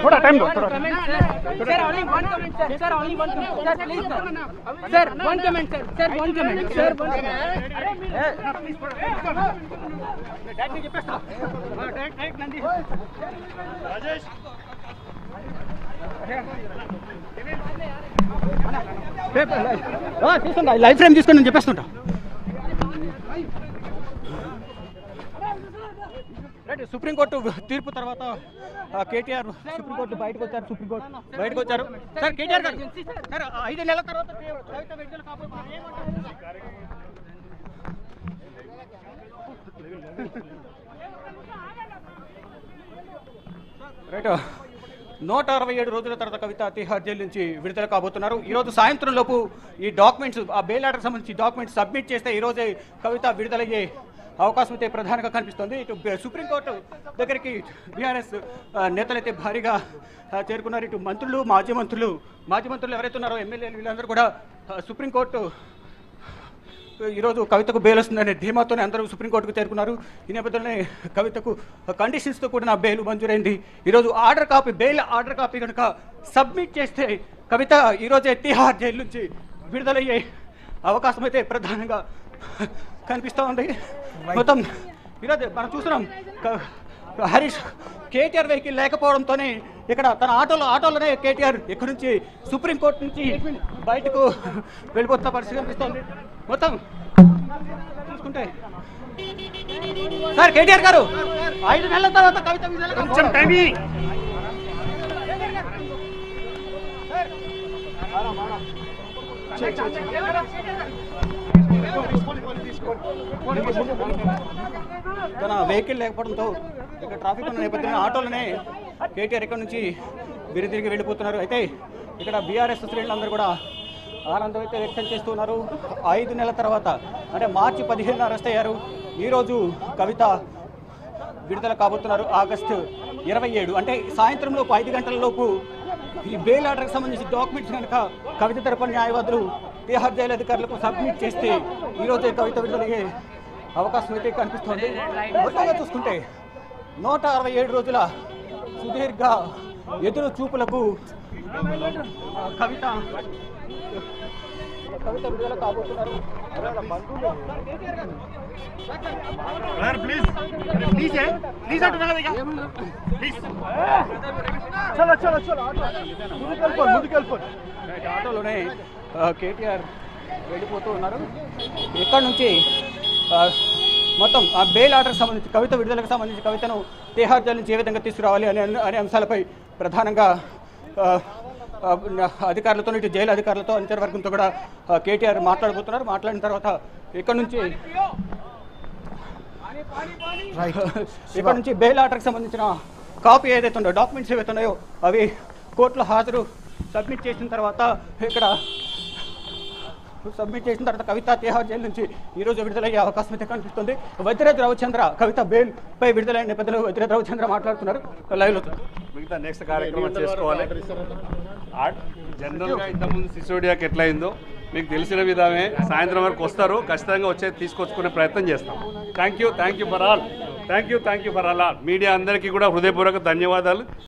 थोड़ा टाइम दो live frame తీసుకొని నేను చెప్పేస్తుంటా. సుప్రీంకోర్టు తీర్పు తర్వాత కేటీఆర్ సుప్రీంకోర్టు బయటకు వచ్చారు. సుప్రీంకోర్టు బయటకు వచ్చారు. సార్ కేటీఆర్ గారు సార్ 5 నెలల తర్వాత రైట్ 167 రోజుల తర్వాత కవిత తిహార్ జైలు నుంచి విడుదల కాబోతున్నారు. ఈరోజు సాయంత్రం లోపు ఈ డాక్యుమెంట్స్ ఆ బెయిల్ ఆర్డర్ సంబంధించి డాక్యుమెంట్స్ సబ్మిట్ చేస్తే ఈరోజే కవిత విడుదలయ్యే అవకాశం అయితే ప్రధానంగా కనిపిస్తుంది. ఇటు సుప్రీంకోర్టు దగ్గరికి బీఆర్ఎస్ నేతలైతే భారీగా చేరుకున్నారు. ఇటు మంత్రులు మాజీ మంత్రులు ఎవరైతే ఉన్నారో ఎమ్మెల్యేలు వీళ్ళందరూ కూడా సుప్రీంకోర్టు ఈరోజు కవితకు బెయిల్ వస్తుందనే ధీమాతోనే అందరూ సుప్రీంకోర్టుకు చేరుకున్నారు. ఈ నేపథ్యంలోనే కవితకు కండిషన్స్తో కూడిన బెయిల్ మంజూరైంది. ఈరోజు బెయిల్ ఆర్డర్ కాపీ కనుక సబ్మిట్ చేస్తే కవిత ఈరోజే తిహార్ జైలు నుంచి విడుదలయ్యే అవకాశం అయితే ప్రధానంగా కనిపిస్తూ ఉంది. మొత్తం ఈరోజు మనం చూస్తున్నాం హరీష్ కేటీఆర్ వెహికల్ లేకపోవడంతోనే ఇక్కడ తన ఆటోలోనే కేటీఆర్ ఇక్కడ నుంచి సుప్రీంకోర్టు నుంచి బయటకు వెళ్ళిపోతున్న పరిస్థితి కనిపిస్తోంది. మొత్తం చూసుకుంటే సార్ కేటీఆర్ గారు 5 నెలల తర్వాత కవిత తన వెహికల్ లేకపోవడంతో ఇక్కడ ట్రాఫిక్ ఉన్న నేపథ్యంలో ఆటోలోనే కేటీఆర్ ఇక్కడ నుంచి తిరిగి వెళ్ళిపోతున్నారు. అయితే ఇక్కడ బీఆర్ఎస్ శ్రేణులందరూ కూడా ఆనందం అయితే వ్యక్తం చేస్తున్నారు. 5 నెలల తర్వాత అంటే మార్చి 15 అరెస్ట్ అయ్యారు. ఈరోజు కవిత విడుదల కాబోతున్నారు. ఆగస్టు 27 అంటే సాయంత్రం లోపు 5 గంటల లోపు ఈ బెయిల్ ఆర్డర్కి సంబంధించి డాక్యుమెంట్స్ కనుక కవిత తరపున న్యాయవాదులు తిహార్ జైలు అధికారులకు సబ్మిట్ చేస్తే ఈరోజే కవిత విడుదలయ్యే అవకాశం అయితే కనిపిస్తోంది. మొత్తంగా చూసుకుంటే 167 రోజుల సుదీర్ఘ ఎదురు చూపులకు కవిత విడుదల కాబోతున్నారు. ఆటోలోనే కేటీఆర్ వెళ్ళిపోతూ ఉన్నారు. ఇక్కడ నుంచి మొత్తం ఆ బెయిల్ ఆర్డర్కి సంబంధించి కవిత విడుదలకు సంబంధించి కవితను తిహార్ జైలు నుంచి ఏ విధంగా తీసుకురావాలి అనే అంశాలపై ప్రధానంగా అధికారులతో ఇటు జైలు అధికారులతో అంతర్వర్గంతో కూడా కేటీఆర్ మాట్లాడబోతున్నారు. మాట్లాడిన తర్వాత ఇక్కడ నుంచి బెయిల్ ఆర్డర్కి సంబంధించిన కాపీ ఏదైతే ఉందో డాక్యుమెంట్స్ ఏవైతే ఉన్నాయో అవి కోర్టులో సబ్మిట్ చేసిన తర్వాత కవిత తిహార్ జైలు నుంచి ఈరోజు విడుదలయ్యే అవకాశం అయితే కనిపిస్తుంది. వజ్రత్ రవిచంద్ర కవిత బెయిల్ పై విడుదలైన నేపథ్యంలో వజ్రత్ రవిచంద్ర మాట్లాడుతున్నారు. లైవ్లో మిగతా నెక్స్ట్ కార్యక్రమం చేసుకోవాలి. జనరల్గా ఇంతకుముందు సిసోడియాకి ఎట్లా అయిందో మీకు తెలిసిన విధమే సాయంత్రం వరకు వస్తారు. ఖచ్చితంగా వచ్చేది తీసుకొచ్చుకునే ప్రయత్నం చేస్తాం. Thank you for all. Media అందరికీ కూడా హృదయపూర్వక ధన్యవాదాలు.